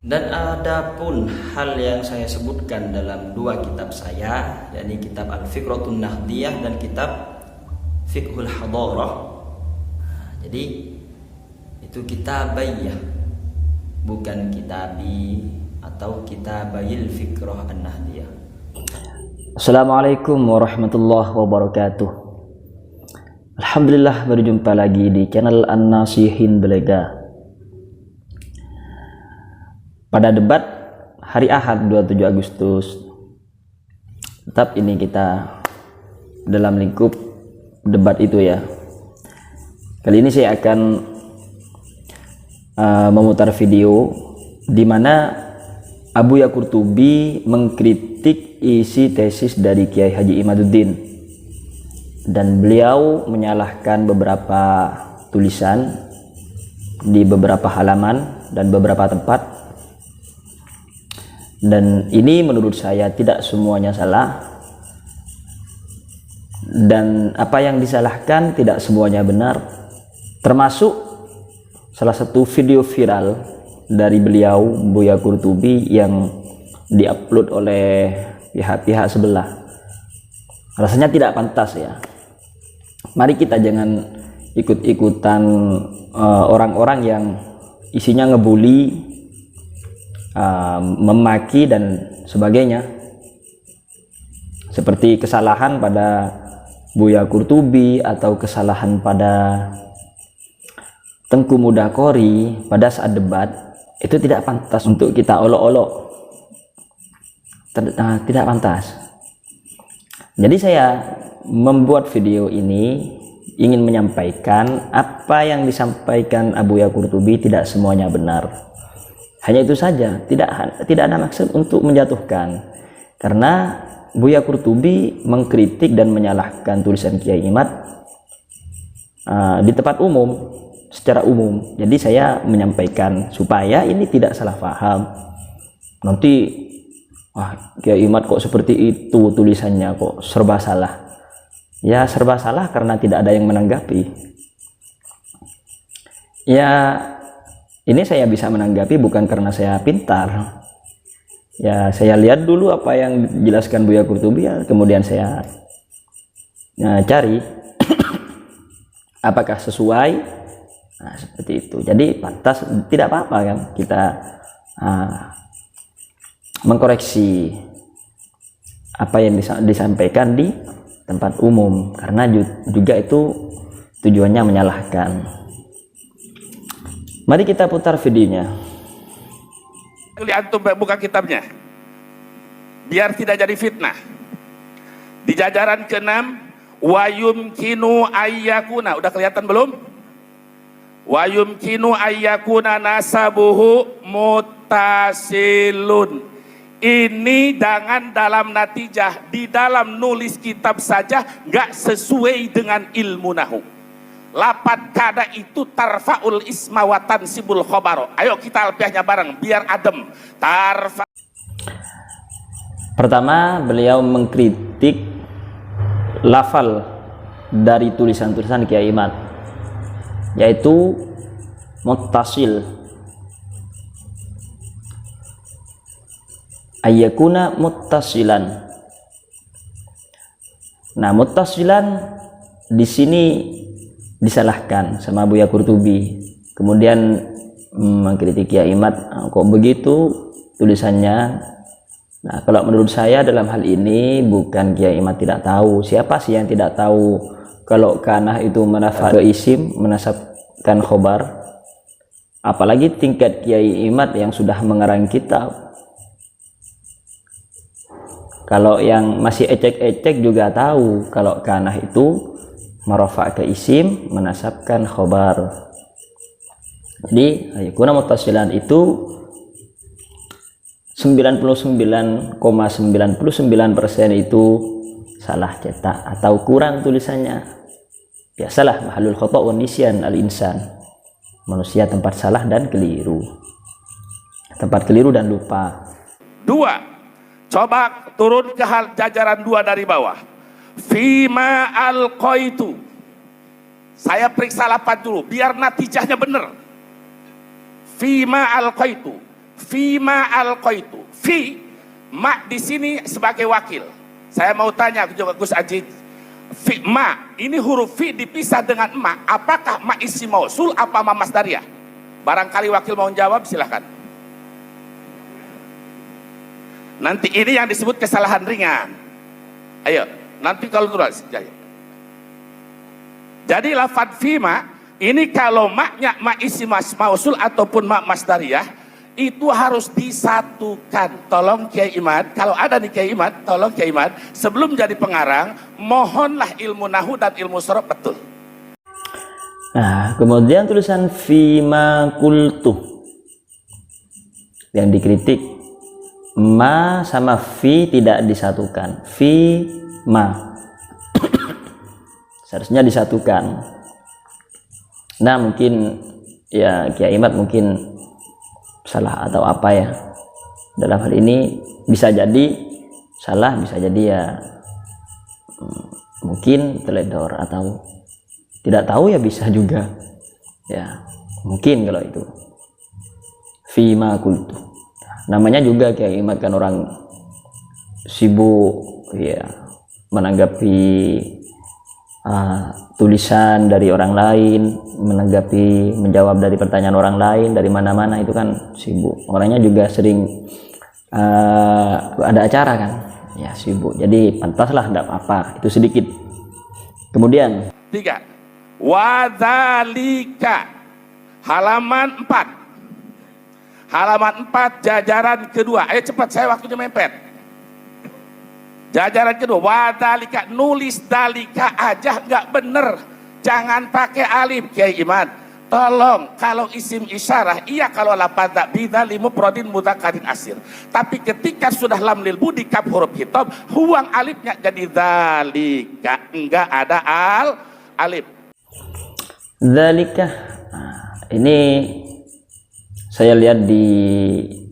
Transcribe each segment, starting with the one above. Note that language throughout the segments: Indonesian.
Dan adapun hal yang saya sebutkan dalam dua kitab saya, yakni kitab Al-Fiqratun Nahdiyah dan kitab Fiqhul Hadarah. Jadi itu kitabayah, bukan kitabi atau kitabayil Fiqrah An-Nahdiyah. Assalamualaikum warahmatullahi wabarakatuh. Alhamdulillah berjumpa lagi di channel An-Nasihin Belega. Pada debat hari Ahad 27 Agustus, tetap ini kita dalam lingkup debat itu ya. Kali ini saya akan memutar video di mana Abu Ya Qurtubi mengkritik isi tesis dari Kiai Haji Imaduddin, dan beliau menyalahkan beberapa tulisan di beberapa halaman dan beberapa tempat. Dan ini menurut saya tidak semuanya salah, dan apa yang disalahkan tidak semuanya benar, termasuk salah satu video viral dari beliau Buya Qurtubi yang diupload oleh pihak-pihak sebelah. Rasanya tidak pantas ya. Mari kita jangan ikut-ikutan orang-orang yang isinya ngebully, memaki dan sebagainya, seperti kesalahan pada Buya Qurtubi atau kesalahan pada Tengku Mudakori pada saat debat. Itu tidak pantas untuk kita olok-olok, tidak pantas. Jadi saya membuat video ini ingin menyampaikan apa yang disampaikan Abu Ya Qurtubi tidak semuanya benar. Hanya itu saja, tidak ada maksud untuk menjatuhkan, karena Buya Qurtubi mengkritik dan menyalahkan tulisan Kiai Imad di tempat umum, secara umum. Jadi saya menyampaikan supaya ini tidak salah paham. Nanti Kiai Imad kok seperti itu tulisannya, kok serba salah. Ya serba salah karena tidak ada yang menanggapi. Ya ini saya bisa menanggapi bukan karena saya pintar. Ya saya lihat dulu apa yang dijelaskan Buya Qurtubi, ya, kemudian saya cari apakah sesuai. Nah, seperti itu. Jadi pantas, tidak apa-apa kan kita mengkoreksi apa yang disampaikan di tempat umum, karena juga itu tujuannya menyalahkan. Mari kita putar videonya. Antum buka kitabnya, biar tidak jadi fitnah. Di jajaran ke-6, wa yumkinu ayyakuna, udah kelihatan belum? Wa yumkinu ayyakuna nasabuhu mutasilun. Ini jangan dalam natijah, di dalam nulis kitab saja nggak sesuai dengan ilmu nahu. Lapat kada itu tarfaul isma wa tansibul khobaro. Ayo kita alfiahnya bareng biar adem. Pertama, beliau mengkritik lafal dari tulisan-tulisan Kiai Imad, yaitu muttasil, ayyakuna muttasilan. Nah, muttasilan di sini disalahkan sama Buya Qurtubi, kemudian mengkritik Kiai Imad, kok begitu tulisannya. Nah, kalau menurut saya dalam hal ini bukan Kiai Imad tidak tahu. Siapa sih yang tidak tahu kalau kanah itu menafat ke isim, menasabkan khobar? Apalagi tingkat Kiai Imad yang sudah mengarang kitab. Kalau yang masih ecek-ecek juga tahu kalau kanah itu marafa' ke isim, menasabkan khobar. Jadi ayakuna muttasilan itu 99,99% itu salah cetak atau kurang tulisannya. Biasalah mahalul khata' wa nisyan al-insan. Manusia tempat salah dan keliru. Tempat keliru dan lupa. 2, coba turun ke jajaran 2 dari bawah. Fima alqaitu. Saya periksa lapan dulu biar natijahnya benar. Fima alqaitu Fima alqaitu. Fi ma di sini sebagai wakil. Saya mau tanya juga Gus Aji. Fi ma ini huruf fi dipisah dengan ma. Apakah ma isim mausul apa ma masdariyah? Barangkali wakil mau jawab, silahkan. Nanti ini yang disebut kesalahan ringan. Ayo, nanti kalau terus. Jadi lafadz fima ini kalau maknya ma isim mausul ataupun ma masdariyah itu harus disatukan. Tolong Kiai Imad, kalau ada nih Kiai Imad, tolong Kiai Imad sebelum jadi pengarang mohonlah ilmu nahu dan ilmu sorof betul. Nah, kemudian tulisan fima kultu yang dikritik, ma sama fi tidak disatukan. Fi ma seharusnya disatukan. Nah, mungkin ya Kiai Imad mungkin salah atau apa ya dalam hal ini, bisa jadi salah, bisa jadi ya mungkin teledor atau tidak tahu, ya bisa juga ya, mungkin kalau itu fima kultu. Namanya juga Kiai Imad kan orang sibuk ya menanggapi tulisan dari orang lain, menjawab dari pertanyaan orang lain dari mana-mana, itu kan sibuk. Orangnya juga sering ada acara kan, ya sibuk. Jadi pantaslah, tidak apa-apa, itu sedikit. Kemudian 3. Wadzalika halaman 4. Halaman 4 jajaran kedua. Ayo cepat, saya waktunya mepet. Jajaran kedua, wadalika, nulis dalika aja nggak bener, jangan pakai alif Kiai Imad. Tolong, kalau isim isyarah iya, kalau lafadz bidzali mufradin mudzakkarin asir. Tapi ketika sudah lam lil budi kaf huruf khitab, huang alifnya jadi dalika, enggak ada alif. dzalika, ini saya lihat di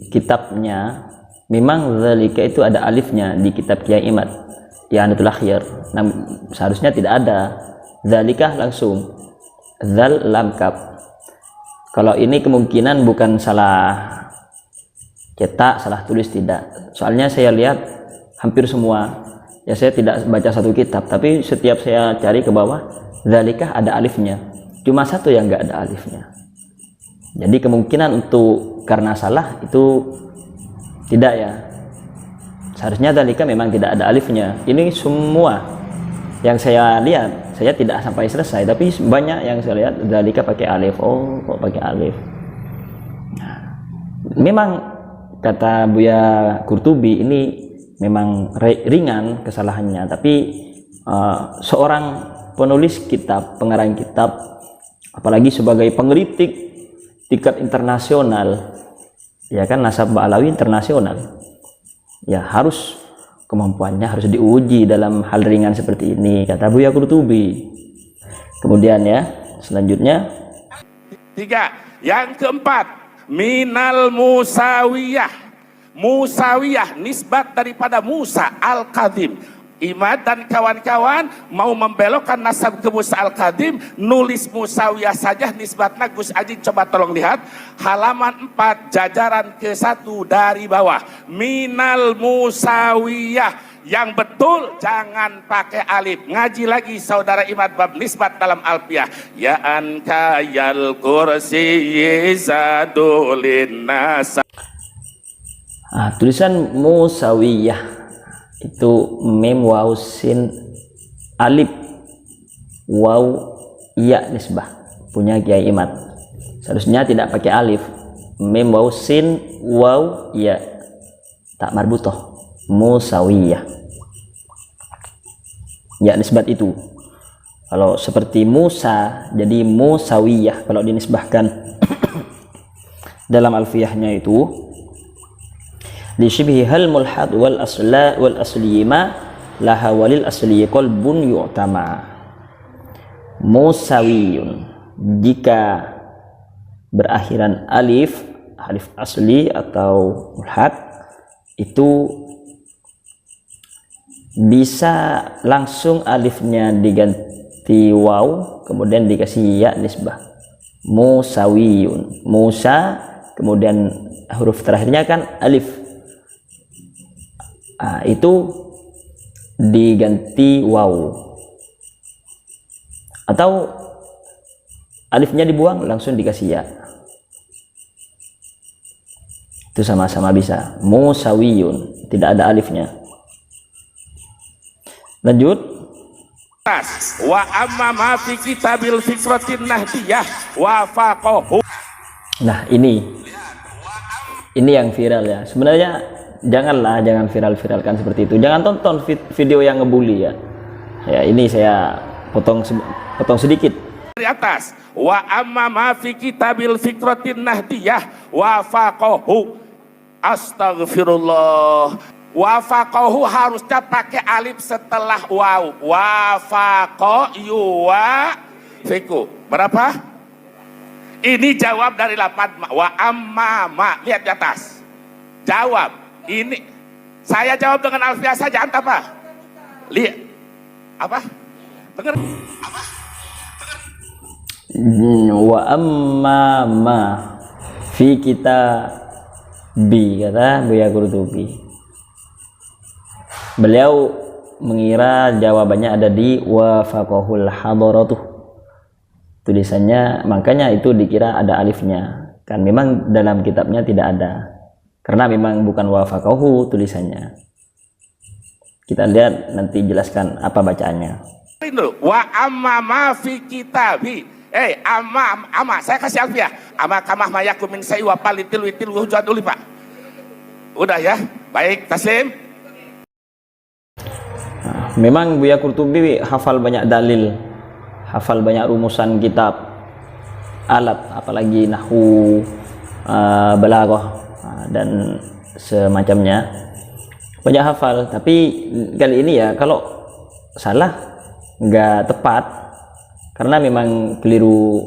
kitabnya. Memang dzalika itu ada alifnya di kitab Kiai Imad ya Natul Akhyar. Nah, seharusnya tidak ada dzalika, langsung zal lam kaf. Kalau ini kemungkinan bukan salah cetak, salah tulis, tidak. Soalnya saya lihat hampir semua, ya saya tidak baca satu kitab, tapi setiap saya cari ke bawah dzalika ada alifnya. Cuma satu yang enggak ada alifnya. Jadi kemungkinan untuk karena salah itu tidak ya. Seharusnya dzalika memang tidak ada alifnya. Ini semua yang saya lihat, saya tidak sampai selesai, tapi banyak yang saya lihat dzalika pakai alif. Oh, kok pakai alif? Nah, memang kata Buya Qurtubi ini memang ringan kesalahannya, tapi seorang penulis kitab, pengarang kitab, apalagi sebagai pengkritik tingkat internasional, ya kan, nasab Ba'alawi internasional, ya harus kemampuannya harus diuji dalam hal ringan seperti ini, kata Buya Qurtubi. Kemudian ya selanjutnya 3. Yang keempat, minal musawiyah. Musawiyah nisbat daripada Musa al-Kadhim. Imad dan kawan-kawan mau membelokkan nasab ke Musa al-Kadhim, nulis musawiyah saja nisbatnya. Gus Aji coba tolong lihat halaman 4 jajaran ke-1 dari bawah, minal musawiyah. Yang betul jangan pakai alif. Ngaji lagi saudara Imad bab nisbat dalam Alfiyah. Ya anka yal kursi zadulin nasa. Tulisan musawiyah itu mim waw sin alif waw ya nisbah punya Kiai Imad. Seharusnya tidak pakai alif, mim waw sin waw ya tak marbutoh, musawiyah ya nisbat itu. Kalau seperti Musa jadi musawiyah kalau dinisbahkan dalam alfiyahnya itu li syibhi hal mulhad wal asli ma laha walil asli qalbun yu'tama. Musawiyun jika berakhiran alif, alif asli atau mulhad, itu bisa langsung alifnya diganti waw kemudian dikasih ya nisbah. Musawiyun, Musa kemudian huruf terakhirnya kan alif. Itu diganti waw, atau alifnya dibuang langsung dikasih ya. Itu sama-sama bisa. Musawiyun, tidak ada alifnya. Lanjut. Wa amma ma fi kitabil fikratin nahdiyah wa faqahu. Nah, ini yang viral ya. Sebenarnya jangan viral-viralkan seperti itu. Jangan tonton video yang ngebully ya. Ya, ini saya potong sedikit. Di atas, wa amma ma fi kitabil fikratin nahdiyah wa faqahu. Astagfirullah. Wa faqahu harusnya pakai alif setelah waw. Wa faqa yuwa fiku. Berapa? Ini jawab dari lapan wa amma ma. Lihat di atas. Jawab. Ini saya jawab dengan alfiah saja, anta apa? Lihat. Apa? Dengar. Apa? Wa amma ma fi kita bi, kata Buya Qurtubi. Beliau mengira jawabannya ada di wa faqahul hadaratuh. Tulisannya, makanya itu dikira ada alifnya. Kan memang dalam kitabnya tidak ada. Karena memang bukan wa faqahu tulisannya. Kita lihat nanti jelaskan apa bacaannya. Wa amma ma fi kitabi. Amma saya kasih alfiah. Amma kamah mayakum min sa'i wa palitil witil wujud dulu, Pak. Udah ya. Baik, taslim. Memang Buya Qurtubi hafal banyak dalil, hafal banyak rumusan kitab, alat, apalagi nahwu, balaghah dan semacamnya. Banyak hafal, tapi kali ini ya kalau salah nggak tepat, karena memang keliru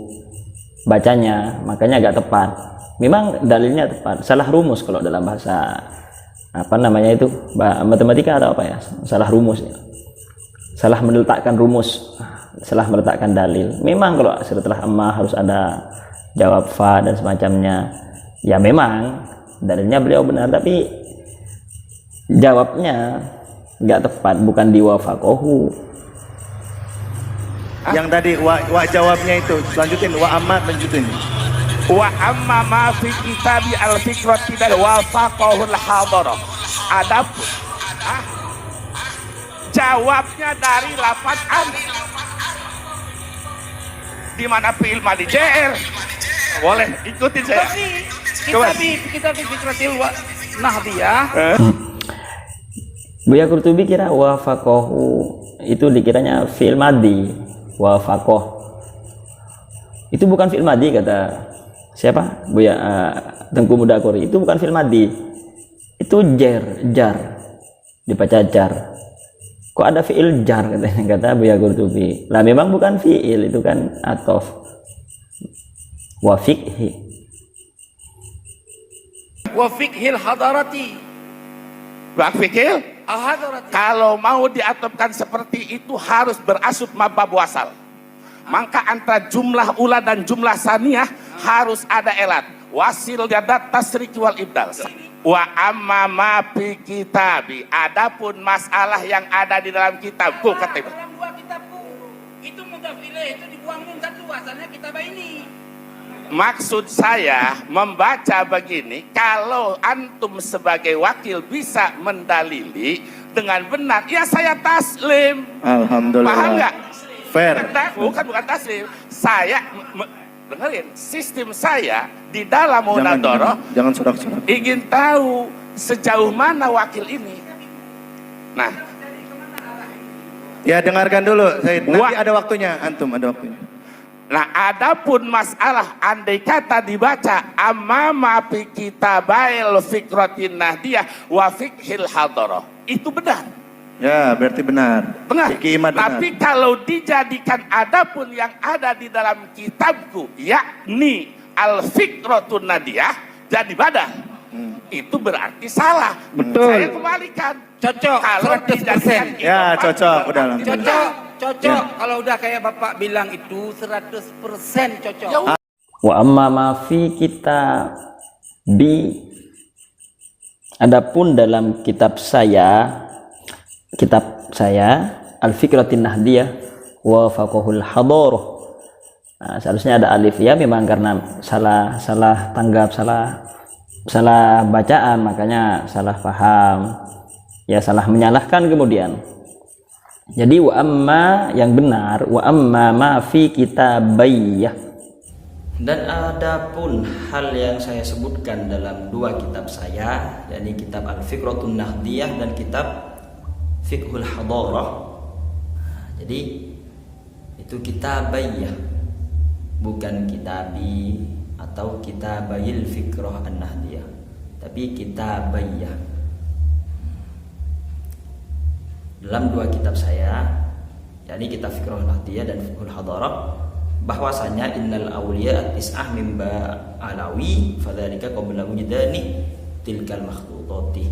bacanya, makanya nggak tepat. Memang dalilnya tepat, salah rumus kalau dalam bahasa apa namanya itu, matematika atau apa ya, salah rumus ya. Salah meletakkan rumus, salah meletakkan dalil. Memang kalau setelah amma harus ada jawab fa dan semacamnya. Ya memang dalilnya beliau benar, tapi jawabnya nggak tepat, bukan di wa faqahu. Yang tadi wa jawabnya itu, lanjutin wa amma, lanjutin. Wa amma ma fi kitabi al fikrat tidak wa faqahu al hadarah. Adapun jawabnya dari lapan an, di mana fi'il madi JR. Boleh ikutin saya. Kita fikratil nahdiyah. Buya Qurtubi kira wa faqahu itu dikiranya fi'il madi, wa faqah. Itu bukan fi'il madi, kata siapa? Buya Tengku Mudakuri. Itu bukan fi'il madi. Itu jar. Dibaca jar. Kok ada fi'il jar, kata Buya Qurtubi. Lah memang bukan fi'il, itu kan atof. Wa fiqhi. Wa fiqhil hadarati. Wa fiqhil Hadarati. kalau mau diatopkan seperti itu harus berasub mabab wasal. Maka antara jumlah ula dan jumlah saniyah harus ada elat. Wasil jadat tasrik wal ibdal. Wa amma ma fi kitabi. Adapun masalah yang ada di dalam kitabku, kata Dalam dua kitabku. Itu mudhaf ilaih, itu dibuang nun satu, asalnya kitab ini. Maksud saya membaca begini, kalau antum sebagai wakil bisa mendalili dengan benar, ya saya taslim. Alhamdulillah. Paham nggak? Fair. Bukan taslim. Saya dengerin, sistem saya di dalam munadharah Jangan sorak-sorak. ingin tahu sejauh mana wakil ini. Nah, Ya dengarkan dulu, Said. Nanti Wa- ada waktunya, antum ada waktunya. nah adapun masalah andai kata dibaca amama fi kitabail fikratin nahdiyah wa fiqhil hadarah, itu benar. Ya, berarti benar. Benar. Fikih Imat benar. Tapi kalau dijadikan adapun yang ada di dalam kitabku, yakni al-fikratun nadiyah, jadi badal. Itu berarti salah. Betul. Saya kembalikan. Cocok, Kalau 100%. dijadikan Ya, idomat, cocok, udah lah. Cocok. Kalau udah kayak Bapak bilang itu 100% cocok. Ya udah. Wa amma ma fi kita Adapun dalam kitab saya Al-Fikratin Nahdiyah wa Faqhul Hadarah. Nah, seharusnya ada alif ya, memang karena salah tanggap, salah bacaan, makanya salah paham. Ya, salah menyalahkan kemudian. Jadi wa amma yang benar, wa amma ma fi kitabaiyah. Dan adapun hal yang saya sebutkan dalam dua kitab saya, yakni kitab Al-Fikratun Nahdiyah dan kitab Fiqhul Hadarah. Jadi itu kitabaiyah, bukan kitabi atau kitabayil fikrah an-nahdiyah, tapi kitabaiyah. Dalam dua kitab saya, yakni kitab Fikrah Nahdiyah dan Fiqhul Hadarah, bahwasanya innal awliya tis'ah mimba alawi fadzalika qabla wujdani tilkal makhtutati.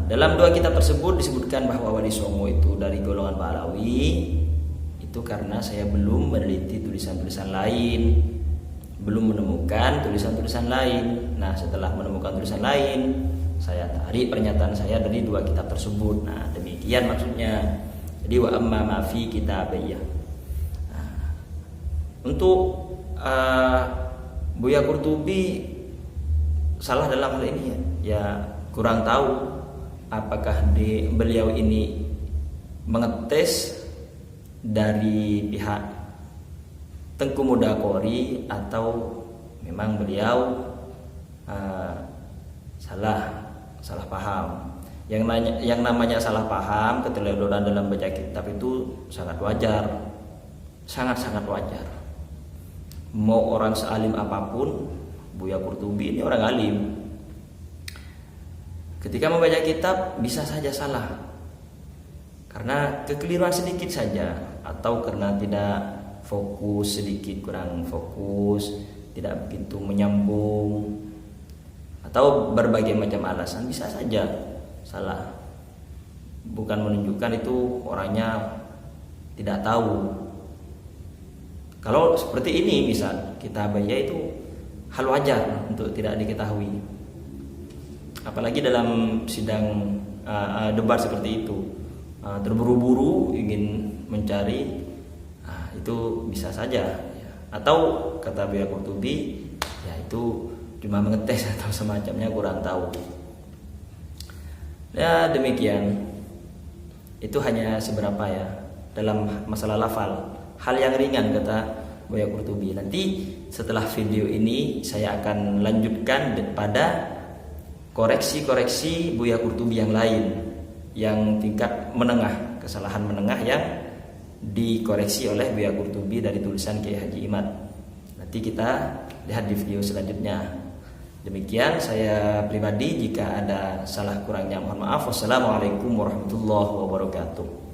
Dalam dua kitab tersebut disebutkan bahwa Wali Songo itu dari golongan Ba'alawi. Itu karena saya belum meneliti tulisan-tulisan lain, belum menemukan tulisan-tulisan lain. Nah, setelah menemukan tulisan lain, saya tarik pernyataan saya dari dua kitab tersebut. Nah, demikian maksudnya. Jadi wa amma ma fi kitabaiyah. Untuk Buya Qurtubi salah dalam hal ini ya kurang tahu apakah beliau ini mengetes dari pihak Tengku Mudakori atau memang beliau salah paham. Yang namanya salah paham, keteledoran dalam baca kitab itu sangat wajar, sangat wajar. Mau orang sealim apapun, Buya Qurtubi ini orang alim. Ketika membaca kitab bisa saja salah karena kekeliruan sedikit saja, atau karena tidak fokus, sedikit kurang fokus, tidak begitu menyambung, atau berbagai macam alasan, bisa saja salah. Bukan menunjukkan itu orangnya tidak tahu. Kalau seperti ini misal kitabaiyah itu hal wajar untuk tidak diketahui, apalagi dalam sidang debat seperti itu, terburu-buru ingin mencari, itu bisa saja ya. Atau kata Buya Qurtubi ya itu cuma mengetes atau semacamnya, kurang tahu ya. Demikian, itu hanya seberapa ya dalam masalah lafal, hal yang ringan kata Buya Qurtubi. Nanti setelah video ini saya akan lanjutkan pada koreksi-koreksi Buya Qurtubi yang lain, yang tingkat menengah, kesalahan menengah yang dikoreksi oleh Buya Qurtubi dari tulisan Kiai Haji Imad. Nanti kita lihat di video selanjutnya. Demikian saya pribadi, jika ada salah kurangnya mohon maaf. Wassalamualaikum warahmatullahi wabarakatuh.